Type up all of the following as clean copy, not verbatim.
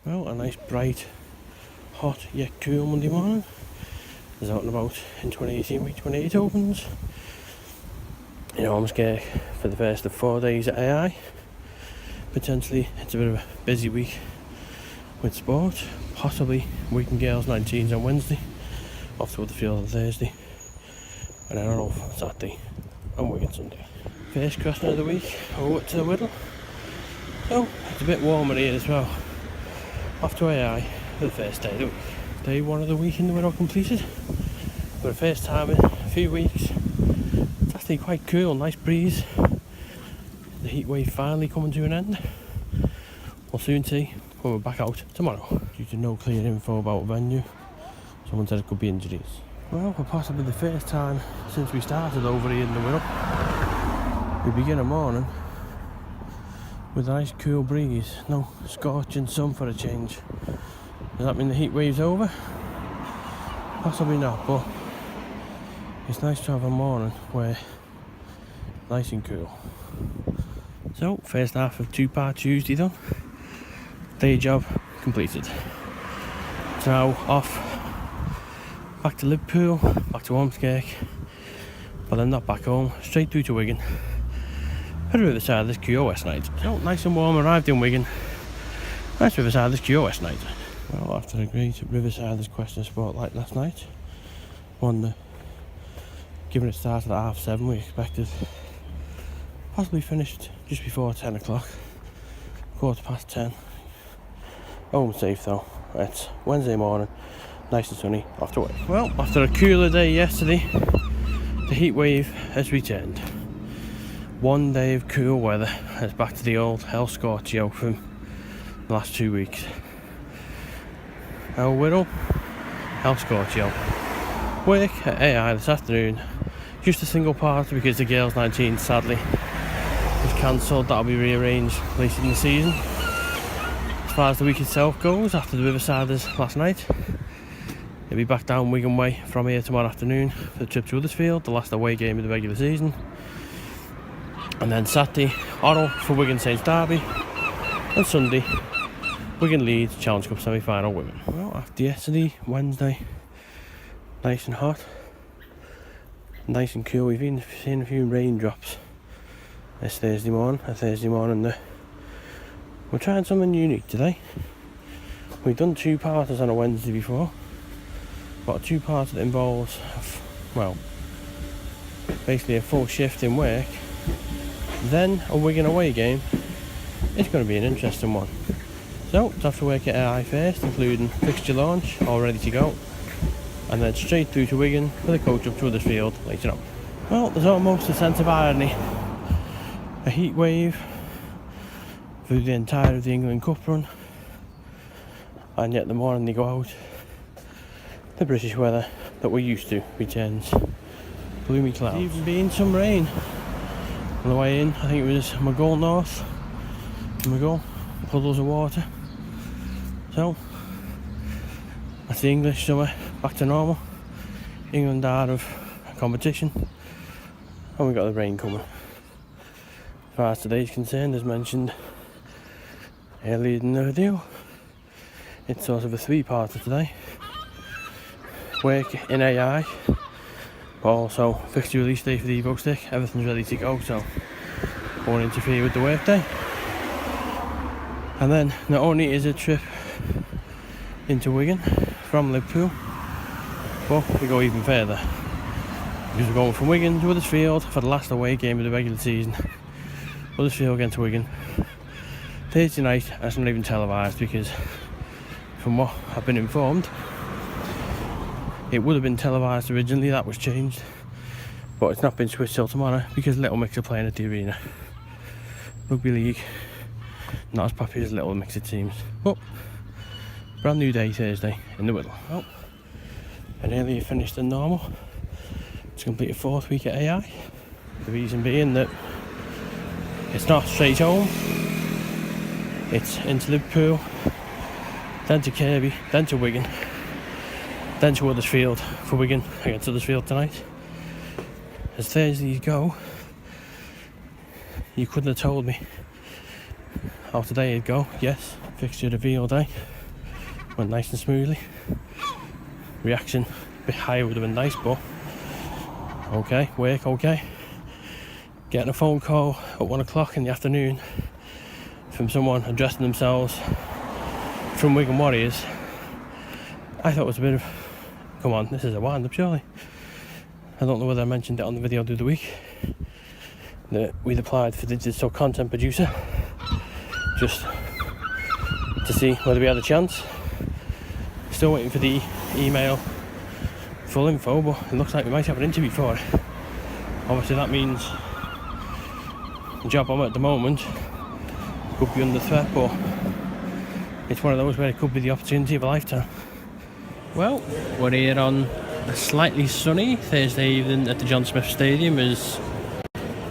Well, a nice bright, hot yet cool Monday morning. It's out and about in 2018 week 28 opens. You know, I'm scared for the first of 4 days at AI. Potentially it's a bit of a busy week with sport. Possibly Wigan Girls 19s on Wednesday, off to Huddersfield on Thursday, and then on Saturday and Wigan Sunday. First crossing of the week, over to the Whittle. So it's a bit warmer here as well. Off to AI for the first day of the week. Day one of the week in the Whittle completed. For the first time in a few weeks. It's actually quite cool, nice breeze. The heat wave finally coming to an end. We'll soon see when we're back out tomorrow. Due to no clear info about venue, someone said it could be injuries. Well, for possibly the first time since we started over here in the Whittle, we begin a morning with a nice cool breeze. No scorching sun for a change. Does that mean the heat wave's over? Possibly not, but it's nice to have a morning where nice and cool. So, first half of 2-part Tuesday done. Day job completed. So now off back to Liverpool, back to Ormskirk, but then not back home, straight through to Wigan for the Riversiders QOS night. So nice and warm, arrived in Wigan. Nice Riversiders QOS night. Well, after a great Riversiders question spotlight last night, given it started at 7:30, we expected possibly finished just before 10 o'clock, 10:15. Home safe though. It's Wednesday morning, nice and sunny, off to work. Well, after a cooler day yesterday, the heat wave has returned. 1 day of cool weather, it's back to the old hell scorchio from the last 2 weeks. Our Whittle, hell scorchio. Work at AI this afternoon, just a single part because the girls 19 sadly was cancelled. That'll be rearranged later in the season. As far as the week itself goes, after the Riversiders last night, it'll be back down Wigan way from here tomorrow afternoon for the trip to Huddersfield, the last away game of the regular season. And then Saturday, Orrell for Wigan Saints Derby, and Sunday, Wigan Leeds Challenge Cup semi-final women. Well, after yesterday, Wednesday, nice and hot, nice and cool. We've been seeing a few raindrops this Thursday morning. We're trying something unique today. We've done 2-parters on a Wednesday before, but a 2-parter that involves, well, basically a full shift in work, then a Wigan away game. It's going to be an interesting one. So, it's have to work at AI first, including fixture launch, all ready to go, and then straight through to Wigan for the coach up to Huddersfield later on. Well, there's almost a sense of irony. A heat wave through the entire of the England Cup run, and yet the morning they go out, the British weather that we're used to returns. Gloomy clouds. There's even been some rain on the way in. I think it was Maghull North, puddles of water. So that's the English summer back to normal. England out of competition, and we got the rain coming. As far as today's concerned, as mentioned earlier in the video, it's sort of a 3-parter today. Work in AI, but also fixture release day for the Evo stick. Everything's ready to go, so won't interfere with the work day. And then not only is it a trip into Wigan from Liverpool, but we go even further, because we're going from Wigan to Huddersfield for the last away game of the regular season. Huddersfield against Wigan Thursday night. That's not even televised, because from what I've been informed, it would have been televised originally. That was changed, but it's not been switched till tomorrow because Little Mix are playing at the arena. Rugby league, not as popular as Little Mix teams, but brand new day Thursday in the Whittle. Well, an earlier finish than normal to complete a 4th week at AI. The reason being that it's not straight home, it's into Liverpool, then to Kirby, then to Wigan, then to Huddersfield for Wigan against Huddersfield tonight. As Thursdays go, you couldn't have told me how today would go. Yes, fixture reveal day, went nice and smoothly. Reaction a bit higher would have been nice, but okay, work okay. Getting a phone call at 1 o'clock in the afternoon from someone addressing themselves from Wigan Warriors, I thought it was a bit of, come on, this is a wind up surely. I don't know whether I mentioned it on the video the other week that we'd applied for digital content producer just to see whether we had a chance. Still waiting for the email full info, but it looks like we might have an interview for it. Obviously that means the job I'm at the moment could be under threat, but it's one of those where it could be the opportunity of a lifetime. Well, we're here on a slightly sunny Thursday evening at the John Smith Stadium as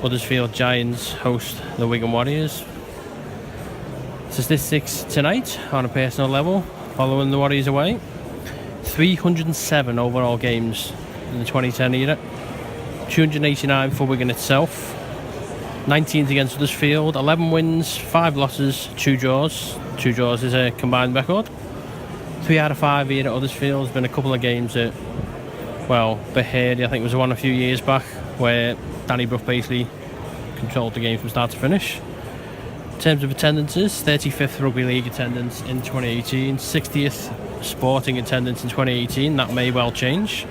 Huddersfield Giants host the Wigan Warriors. Statistics tonight on a personal level following the Warriors away: 307 overall games in the 2010 era, 289 for Wigan itself, 19 against Huddersfield, 11 wins, 5 losses, 2 draws. 2 draws is a combined record. 3 out of 5 here at Huddersfield. There's been a couple of games that, well, Behardy, I think it was one a few years back, where Danny Brough basically controlled the game from start to finish. In terms of attendances, 35th Rugby League attendance in 2018, 60th Sporting attendance in 2018. That may well change.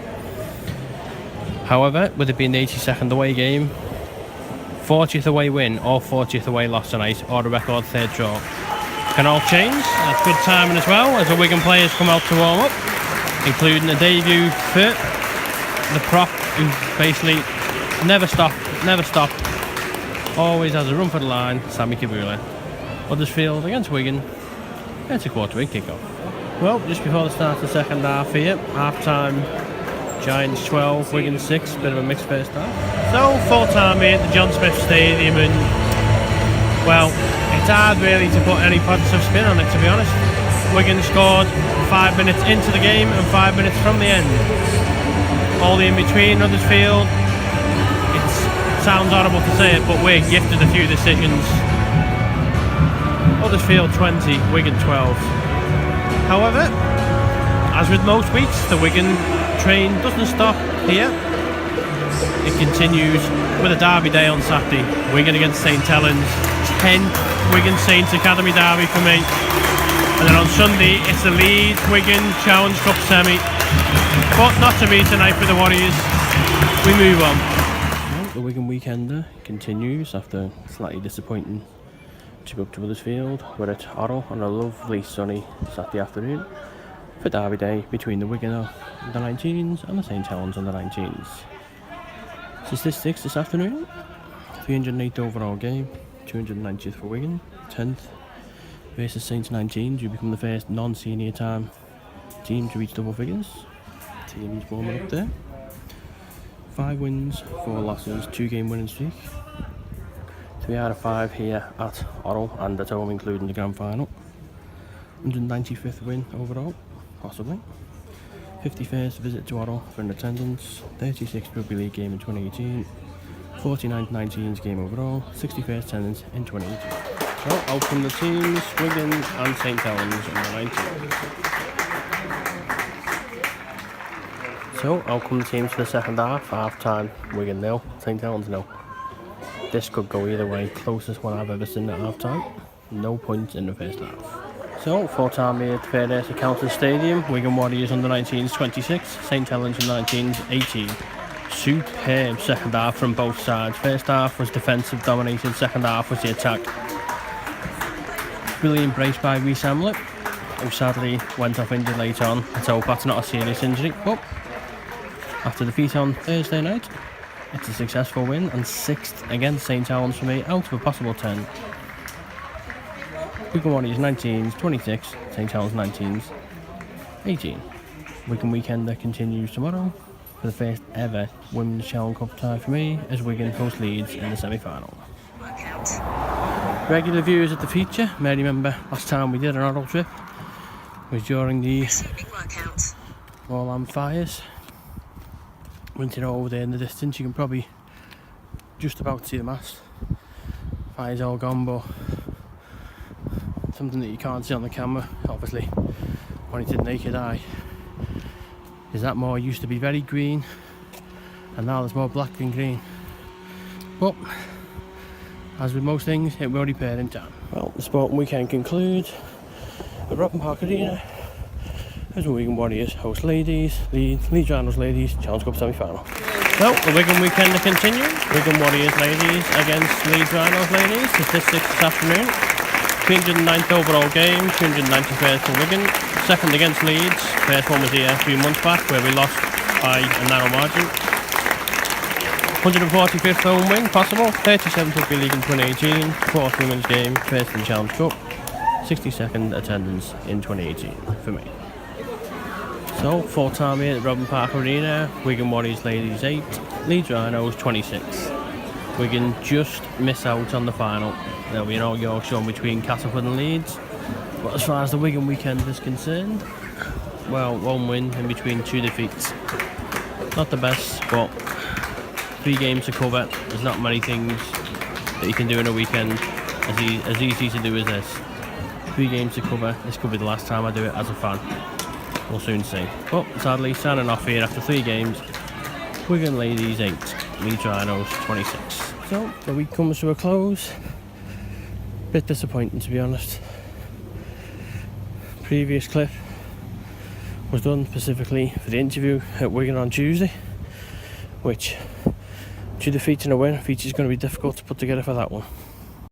However, with it being the 82nd away game, 40th away win or 40th away loss tonight, or a record 3rd draw, can all change. That's good timing as well as the Wigan players come out to warm up, including a debut for the prop who basically never stop, always has a run for the line, Sammy Kabula. Huddersfield against Wigan. It's a quarter-week kickoff. Well, just before the start of the second half here, half-time, Giants 12, Wigan 6, bit of a mixed first half. So, full-time here at the John Smith Stadium, and, well, it's hard really to put any positive spin on it, to be honest. Wigan scored 5 minutes into the game and 5 minutes from the end. All the in-between, Huddersfield, it sounds horrible to say it, but we're gifted a few decisions. Huddersfield 20, Wigan 12. However, as with most weeks, the Wigan train doesn't stop here. It continues with a derby day on Saturday. Wigan against St Helens, 10th Wigan Saints Academy derby for me. And then on Sunday, it's the Leeds Wigan Challenge Cup semi. But not to be tonight for the Warriors. We move on. Well, the Wigan weekender continues after slightly disappointing trip up to Huddersfield. We're at Orrell on a lovely sunny Saturday afternoon for derby day between the Wigan under 19s and the St Helens under 19s. Statistics this afternoon: 308th overall game, 290th for Wigan, 10th versus Saints 19s, who become the first non-senior time team to reach double figures. Teams warming up there. 5 wins, 4 losses, 2-game winning streak. 3 out of 5 here at Orrell and at home, including the grand final. 195th win overall, possibly. 51st visit to Orrell for an attendance. 36th Rugby League game in 2018. 49th 19s game overall. 61st attendance in 2018. So out from the teams, Wigan and St Helens under 19. So out come the teams for the second half. Half time, Wigan 0, St Helens 0. This could go either way. Closest one I've ever seen at half time. No points in the first half. So, full time here at the Fairhurst Accountant Stadium. Wigan Warriors under 19s 26, St Helens under 19s 18. Superb second half from both sides. First half was defensive dominated, second half was the attack. Brilliant brace by Rhys Hamlet, who sadly went off injured late on. Let's hope that's not a serious injury. But after defeat on Thursday night, it's a successful win and 6th against St Helens for me out of a possible 10. Wigan Warriors 19s 26, St Helens 19s 18. Wigan weekender continues tomorrow for the first ever Women's Challenge Cup tie for me as Wigan host Leeds in the semi-final. Regular viewers of the feature may remember last time we did an Orrell trip was during the Orrell fires. Went over there in the distance. You can probably just about see the mast. Fire's all gone, but something that you can't see on the camera, obviously, disappointing to the naked eye is that moor used to be very green and now there's more black than green. But as with most things, it will repair in time. Well, the sporting weekend concludes at Robin Park Arena as Wigan Warriors host Leeds Rhinos ladies Challenge Cup semi-final. So the Wigan weekend to continue. Wigan Warriors ladies against Leeds Rhinos ladies. Statistics this afternoon: 309th overall game, 391st for Wigan. Second against Leeds. First one was here a few months back where we lost by a narrow margin. 145th home win possible. 37th Rugby League in 2018. Fourth women's game. First in Challenge Cup. 62nd attendance in 2018 for me. So, full time here at Robin Park Arena. Wigan Warriors ladies 8, Leeds Rhinos 26. Wigan just miss out on the final. There'll be an all Yorkshire between Castleford and Leeds. But as far as the Wigan weekend is concerned, well, one win in between 2 defeats. Not the best, but 3 games to cover. There's not many things that you can do in a weekend as easy to do as this. 3 games to cover. This could be the last time I do it as a fan. We'll soon see. But sadly, signing off here after 3 games. Wigan ladies 8, Leeds Rhinos 26. So the week comes to a close. Bit disappointing, to be honest. Previous clip was done specifically for the interview at Wigan on Tuesday, which 2 defeats and a win, feature's going to be difficult to put together for that one.